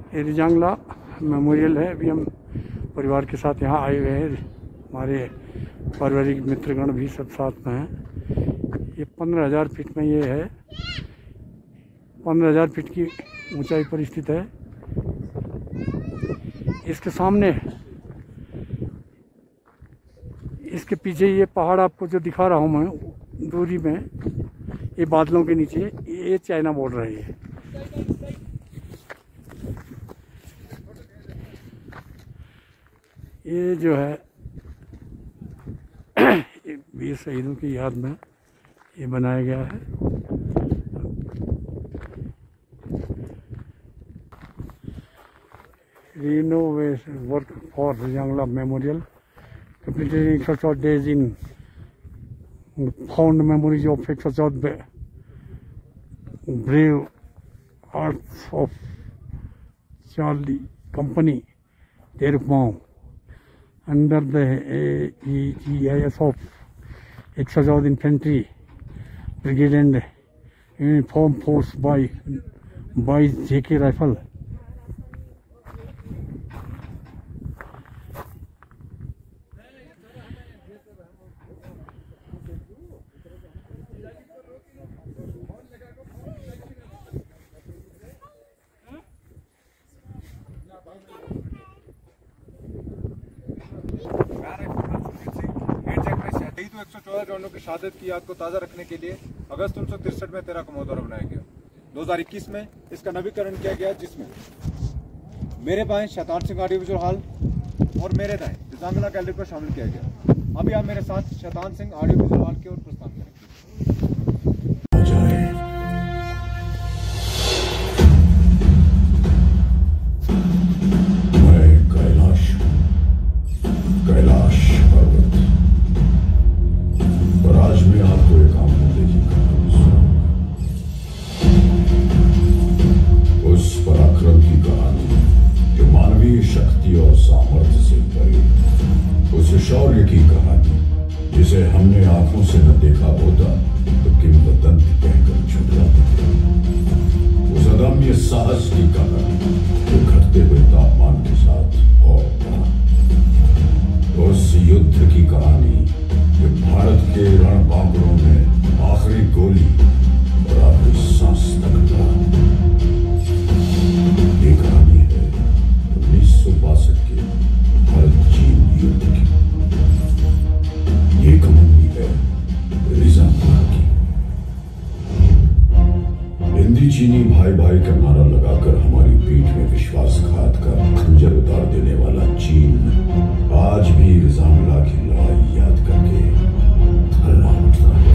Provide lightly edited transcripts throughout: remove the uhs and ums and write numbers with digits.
ये रिजांगला मेमोरियल है। अभी हम परिवार के साथ यहाँ आए हुए हैं, हमारे पारिवारिक मित्रगण भी सब साथ में हैं। ये 15,000 फीट में ये है, 15,000 फीट की ऊंचाई पर स्थित है। इसके सामने, इसके पीछे ये पहाड़ आपको जो दिखा रहा हूँ मैं दूरी में, ये बादलों के नीचे, ये चाइना बॉर्डर है। ये जो है वीर शहीदों की याद में ये बनाया गया है। Renovation work for Rezang La memorial completed in such a days in found memories of such a brave hearts of Charlie Company thereupon under the AEGIS of Exercise Infantry Brigade and uniform force by JK Rifle. शहीद 114 जवानों की शहादत की याद को ताज़ा रखने के लिए अगस्त 1963 में 13 को महोत्सव बनाया गया। 2021 में इसका नवीकरण किया गया, जिसमें मेरे बाएं शैतान सिंह ऑडियोविजुअल हॉल और मेरे दाएं रिजांगला गैलरी को शामिल किया गया। अभी आप मेरे साथ शैतान सिंह ऑडियोविजुअल हॉल की ओर प्रस्थान करेंगे। शौर्य की कहानी, जिसे हमने आंखों से न देखा होता तो किंवदंती कहकर झुठलाते थे। उस अदम्य साहस की कहानी जो घटते हुए तापमान के साथ और बढ़ा। उस युद्ध की कहानी जो भारत के रणबांकुरों में आखिरी गोली और आखिरी सांस तक रहा। ये कहानी है 1962 के भारत चीन युद्ध की। ये कहानी है रिजांगला की। हिंदी चीनी भाई भाई का नारा लगाकर हमारी पीठ में विश्वासघात का खंजर उतार देने वाला चीन आज भी रिजांगला की लड़ाई याद करके थर्रा उठता है।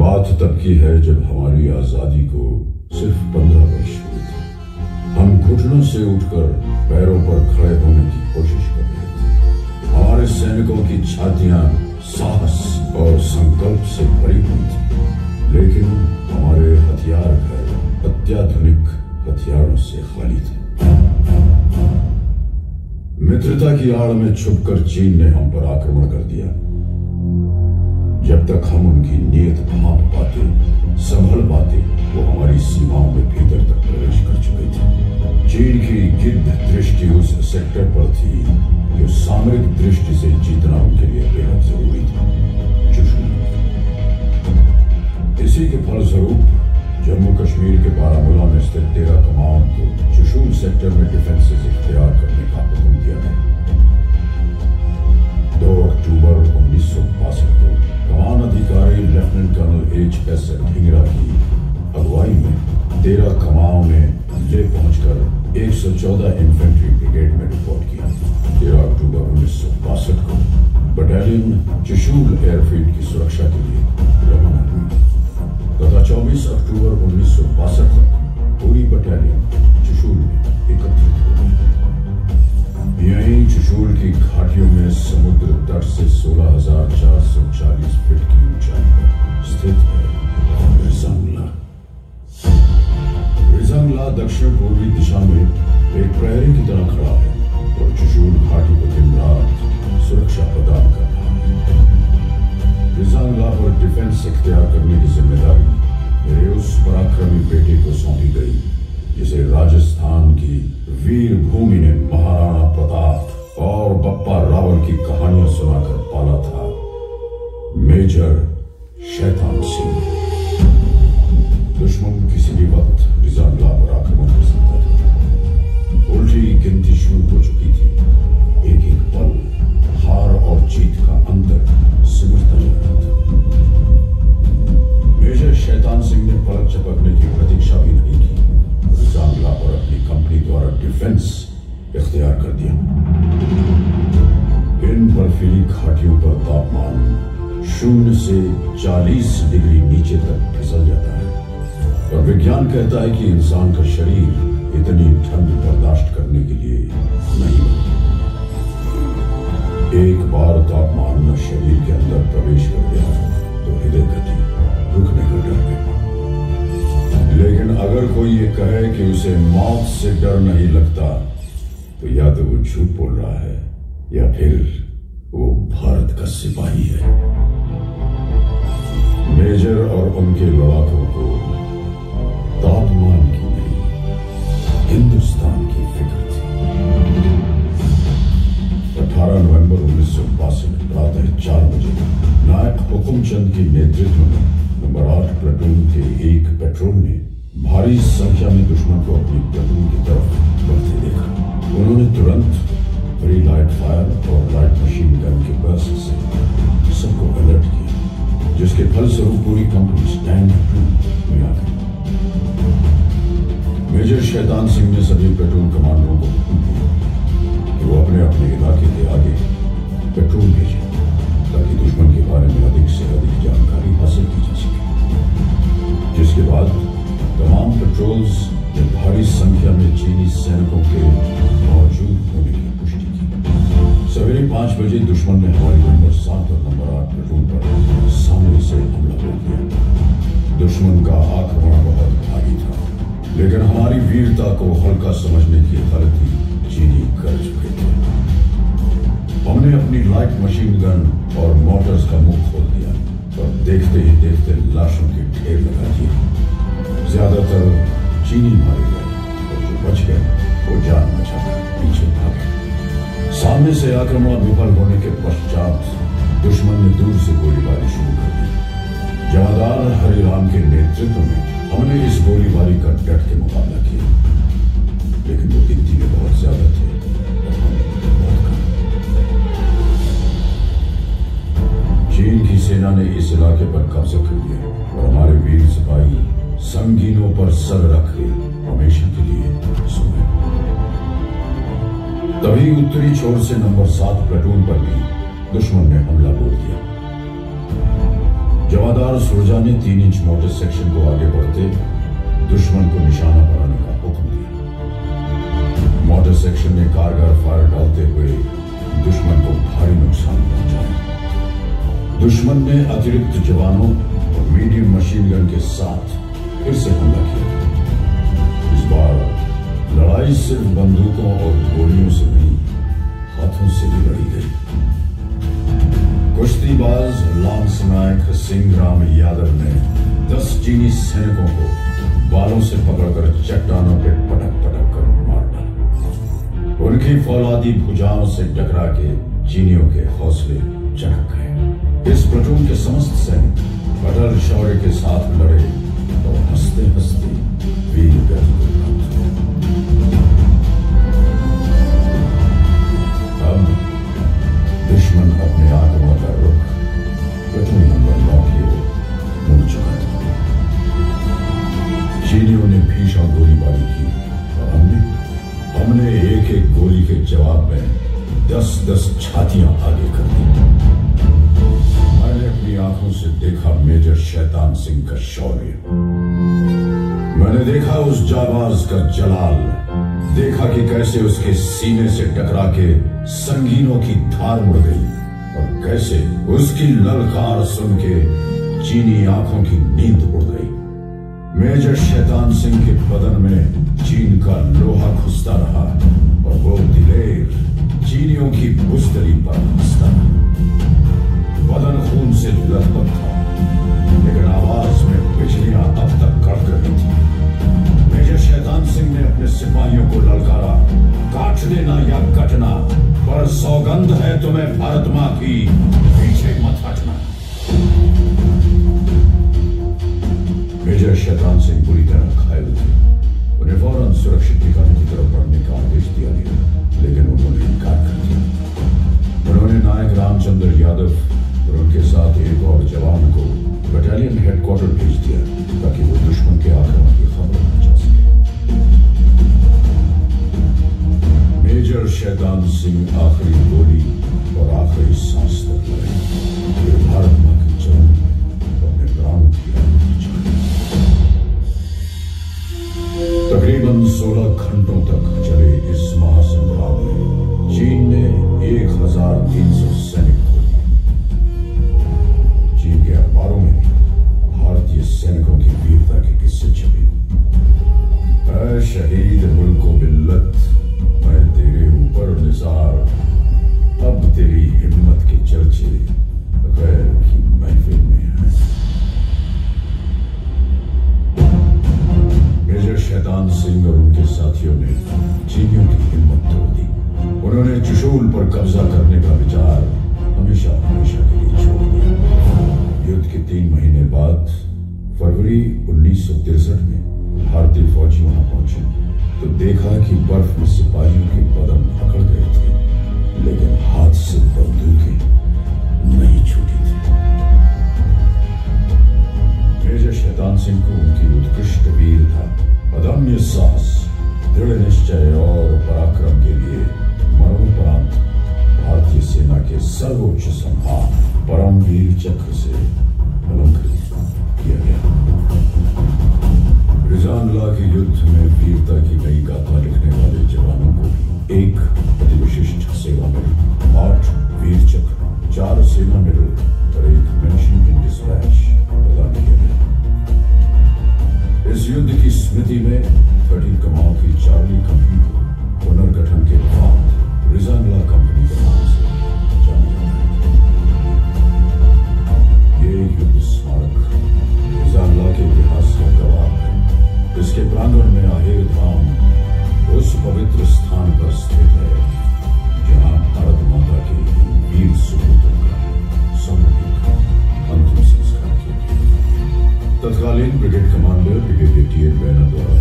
बात तब की है जब हमारी आजादी को सिर्फ 15 वर्ष हुए थे। हम घुटनों से उठकर पैरों पर खड़े होने की कोशिश कर रहे थे। हमारे सैनिकों की छातियां साहस और संकल्प से भरी हुई थी, लेकिन हमारे हथियार घर अत्याधुनिक हथियारों से खाली थे। मित्रता की आड़ में छुपकर चीन ने हम पर आक्रमण कर दिया। जब तक हम उनकी नीयत भांप पाते, संभल पाते, वो हमारी सीमाओं में भीतर तक प्रवेश कर चुके थे। चीन की गिद्ध दृष्टि उस सेक्टर पर थी जो सामरिक दृष्टि से जीतना उनके लिए बेहद जरूरी था, चुशूल। इसी के फलस्वरूप जम्मू कश्मीर के बारामूला में स्थित 13 कमान को चुशूल सेक्टर में डिफेंसेस इख्तियार करने का हुक्म दिया गया। 2 अक्टूबर 1962 को कमान अधिकारी लेफ्टिनेंट कर्नल HS ढींगरा की अगुवाई में 13 कमाओं ने ले पहुंचकर 114 इन्फेंट्री ब्रिगेड में रिपोर्ट किया। 13 अक्टूबर 1962 को बटालियन चुशूल एयरफील्ड की सुरक्षा के लिए रवाना हुई तथा 24 अक्टूबर 1962 तक पूरी बटालियन चुशूल में एकत्रित हो गई। यहीं चुशूल की घाटियों में समुद्र तट से 16,440 फीट की ऊंचाई पर स्थित है रिजांगला। रिजांगला दक्षिण पूर्वी दिशा में एक प्रहरी की तरह खड़ा है और चुशूल घाटी को दिन रात सुरक्षा प्रदान कर रहा है। रिजांगला पर डिफेंस इख्तियार करने की जिम्मेदारी मेरे उस पराक्रमी बेटे को सौंपी गई जिसे राजस्थान की वीर भूमि ने महाराणा प्रताप और बप्पा रावल की कहानियां सुनाकर पाला था। मेजर शैतान सिंह। दुश्मन किसी भी वक्त रिजांगला पर आक्रमण कर सकता था। उल्टी गिनती शुरू हो चुकी थी। एक एक पल हार और जीत का अंतर सिमटता जा रहा था। मेजर शैतान सिंह ने पलक झपकने की प्रतीक्षा भी नहीं की। रिजांगला पर अपनी कंपनी द्वारा डिफेंस इख्तियार कर दिया। इन बर्फीली घाटियों पर तापमान 0 से 40 डिग्री नीचे तक फिसल जाता है और विज्ञान कहता है कि इंसान का शरीर इतनी ठंड बर्दाश्त करने के लिए नहीं बना। एक बार तापमान न शरीर के अंदर प्रवेश कर गया तो हृदय गति रुकने का डर है। लेकिन अगर कोई ये कहे कि उसे मौत से डर नहीं लगता तो या तो वो झूठ बोल रहा है या फिर वो भारत का सिपाही है। मेजर और उनके लड़ाकों को तापमान की नहीं, हिंदुस्तान की फिक्र थी। 18 नवंबर 1962 प्रातः 4 बजे नायक हुकुमचंद के नेतृत्व में नंबर 8 प्लेटून के एक पेट्रोल ने भारी संख्या में दुश्मन को अपनी प्लेटून की तरफ बढ़ते देखा। उन्होंने तुरंत बड़ी लाइट फायर और लाइट मशीन गन के बर्स्ट से सबको अलर्ट किया, जिसके फलस्वरूप पूरी कंपनी स्टैंड में आ गई। मेजर शैतान सिंह ने सभी प्लेटून कमांडरों को हुक्म दिया कि वो अपने अपने इलाके के आगे पेट्रोल भेजें ताकि दुश्मन के बारे में अधिक से अधिक जानकारी हासिल की जा सके। जिसके बाद तमाम पेट्रोल्स ने भारी संख्या में चीनी सैनिकों के मौजूद होने की पुष्टि की। सवेरे 5 बजे दुश्मन ने हमारी नंबर 7 और नंबर 8 प्लेटून पर सामने से हमला कर दिया। दुश्मन का आक्रमण बहुत भारी था, लेकिन हमारी वीरता को हल्का समझने की गलती चीनी कर चुके थे। हमने अपनी लाइट मशीन गन और मोटर्स का मुख खोल दिया और देखते ही देखते लाशों के ढेर लगा दिए। ज्यादातर चीनी मारे गए और जो बच गए वो जान बचाकर पीछे भागे। सामने से आक्रमण विफल होने के पश्चात दुश्मन ने दूर से गोलीबारी शुरू कर दी। जमादार हरिराम के नेतृत्व में हमने इस गोलीबारी का डट के मुकाबला किया, लेकिन वो गिनती में बहुत ज्यादा थे और हम बहुत कम। चीन की सेना ने इस इलाके पर कब्जा कर लिया और हमारे वीर सिपाही संगीनों पर सर रख के हमेशा के लिए सो गए। तभी उत्तरी छोर से नंबर 7 प्लेटून पर भी दुश्मन ने हमला बोल दिया। जमादार सुरजा ने 3 इंच मोटर सेक्शन को आगे बढ़ते दुश्मन को निशाना बनाने का हुक्म दिया। मोटर सेक्शन ने कारगर फायर डालते हुए दुश्मन को भारी नुकसान पहुंचाया। दुश्मन ने अतिरिक्त जवानों और मीडियम मशीन गन के साथ फिर से हमला किया। इस बार लड़ाई सिर्फ बंदूकों और गोलियों से नहीं, हाथों से भी लड़ी गई। कुश्तीबाज लांस नायक सिंहराम यादव ने 10 चीनी सैनिकों को बालों से पकड़कर चट्टानों पे पटक पटक कर मार डाला। उनकी फौलादी भुजाओं से टकरा के चीनियों के हौसले चढ़क गए। इस प्लेटून के समस्त सैनिक अटल शौर्य के साथ लड़े और हंसते हंसते वीर गति को प्राप्त हुए। अब दुश्मन अपने आक्रमण का रुख प्लेटून नंबर 9 की ओर मुड़ चुका था। चीनियों ने भीषण गोलीबारी की और हमने एक एक गोली के जवाब में 10-10 छातियां आगे कर दी। मैंने अपनी आंखों से देखा मेजर शैतान सिंह का शौर्य। मैंने देखा उस जाबाज का जलाल, देखा कि कैसे उसके सीने से टकरा के संगीनों की धार मुड़ गई और कैसे उसकी ललकार सुन के चीनी आंखों की नींद उड़ गई। मेजर शैतान सिंह के बदन में चीन का लोहा घुसता रहा और वो दिलेर चीनियों की बुजदली पर हंसता रहा। बदन खून से लथपथ था, लेकिन आवाज में बिजलियां अब तुम्हें भारत मां की पीछे मत हटना। मेजर शैतान सिंह बुरी तरह घायल थे। उन्हें फौरन सुरक्षित ठिकाने की तरफ बढ़ने का आदेश दिया गया, लेकिन उन्होंने इनकार कर दिया। उन्होंने नायक रामचंद्र यादव और उनके साथ एक और जवान को बटालियन हेडक्वार्टर भेज दिया ताकि वो दुश्मन के आक्रमण की खबर पहुंचा सके। मेजर शैतान सिंह आखिरी गोली और आखिरी सांस तक लड़े। फिर भारत मां की जंग में अपने प्राणों की आहुति दी। तकरीबन 16 घंटों तक चले इस महासंग्राम में चीन ने 1300 सैनिक खो दिए। चीन के अखबारों में भी भारतीय सैनिकों की वीरता के किस्से छपे। ऐ शहीद मुल्को मिल्लत, मैं तेरे ऊपर निसार, अब तेरी हिम्मत के चर्चे गैर की महफिल में हैं। मेजर शैतान सिंह और उनके साथियों ने चीनियों की हिम्मत तोड़ दी। उन्होंने चुशूल पर कब्जा करने का विचार हमेशा के लिए छोड़ दिया। युद्ध के 3 महीने बाद फरवरी 1963 में भारतीय फौजी वहां पहुंचे तो देखा कि बर्फ में सिपाहियों के बदन पकड़ गए थे, लेकिन हाथ से बंदूकें नहीं छूटी थी। मेजर शैतान सिंह को उनकी उत्कृष्ट वीरता, अदम्य साहस, दृढ़ निश्चय और पराक्रम के लिए मरणोपरांत भारतीय सेना के सर्वोच्च सम्मान परमवीर चक्र से अलंकृत किया गया। रिजानला के युद्ध में वीरता की नई गाथा लिखने वाले जवानों को एक अति विशिष्ट सेवा मेडल, 8 वीर चक्र, 4 सेना मेडल और एक मेंशन इन डिस्पैच प्रदान किया गया। इस युद्ध की स्मृति में 13 कमाओं की चार्ली कंपनी को पुनर्गठन के बाद रिजानला कंपनी के नाम से जाना जाता है। ये युद्ध स्मारक रिजानला के इतिहास का गवाह है। इसके प्रांगण में आहेर धाम उस पवित्र स्थान पर स्थित है जहां भारत माता के वीर सुपूतों का सामूहिक अंतिम संस्कार किया गया। तत्कालीन brigade commander brigadier TN. Raina द्वारा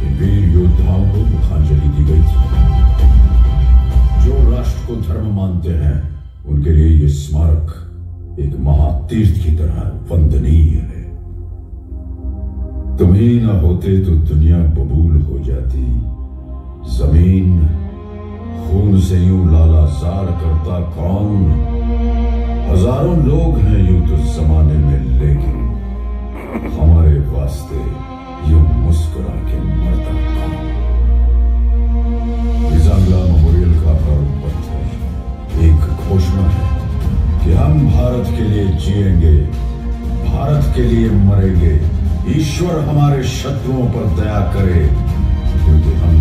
इन वीर योद्धाओं को मुखांजलि दी गई थी। जो राष्ट्र को धर्म मानते हैं उनके लिए यह स्मारक एक महातीर्थ की तरह वंदनीय है। तुम ही न होते तो दुनिया बबूल हो जाती, जमीन खून से यूं लालाजार करता कौन। हजारों लोग हैं यूं तो जमाने में, लेकिन हमारे वास्ते यूं मुस्कुरा के मरता कौन। रिजानला मेमोरियल का हर पत्थर एक घोषणा है कि हम भारत के लिए जिएंगे, भारत के लिए मरेंगे। ईश्वर हमारे शत्रुओं पर दया करे, क्योंकि हम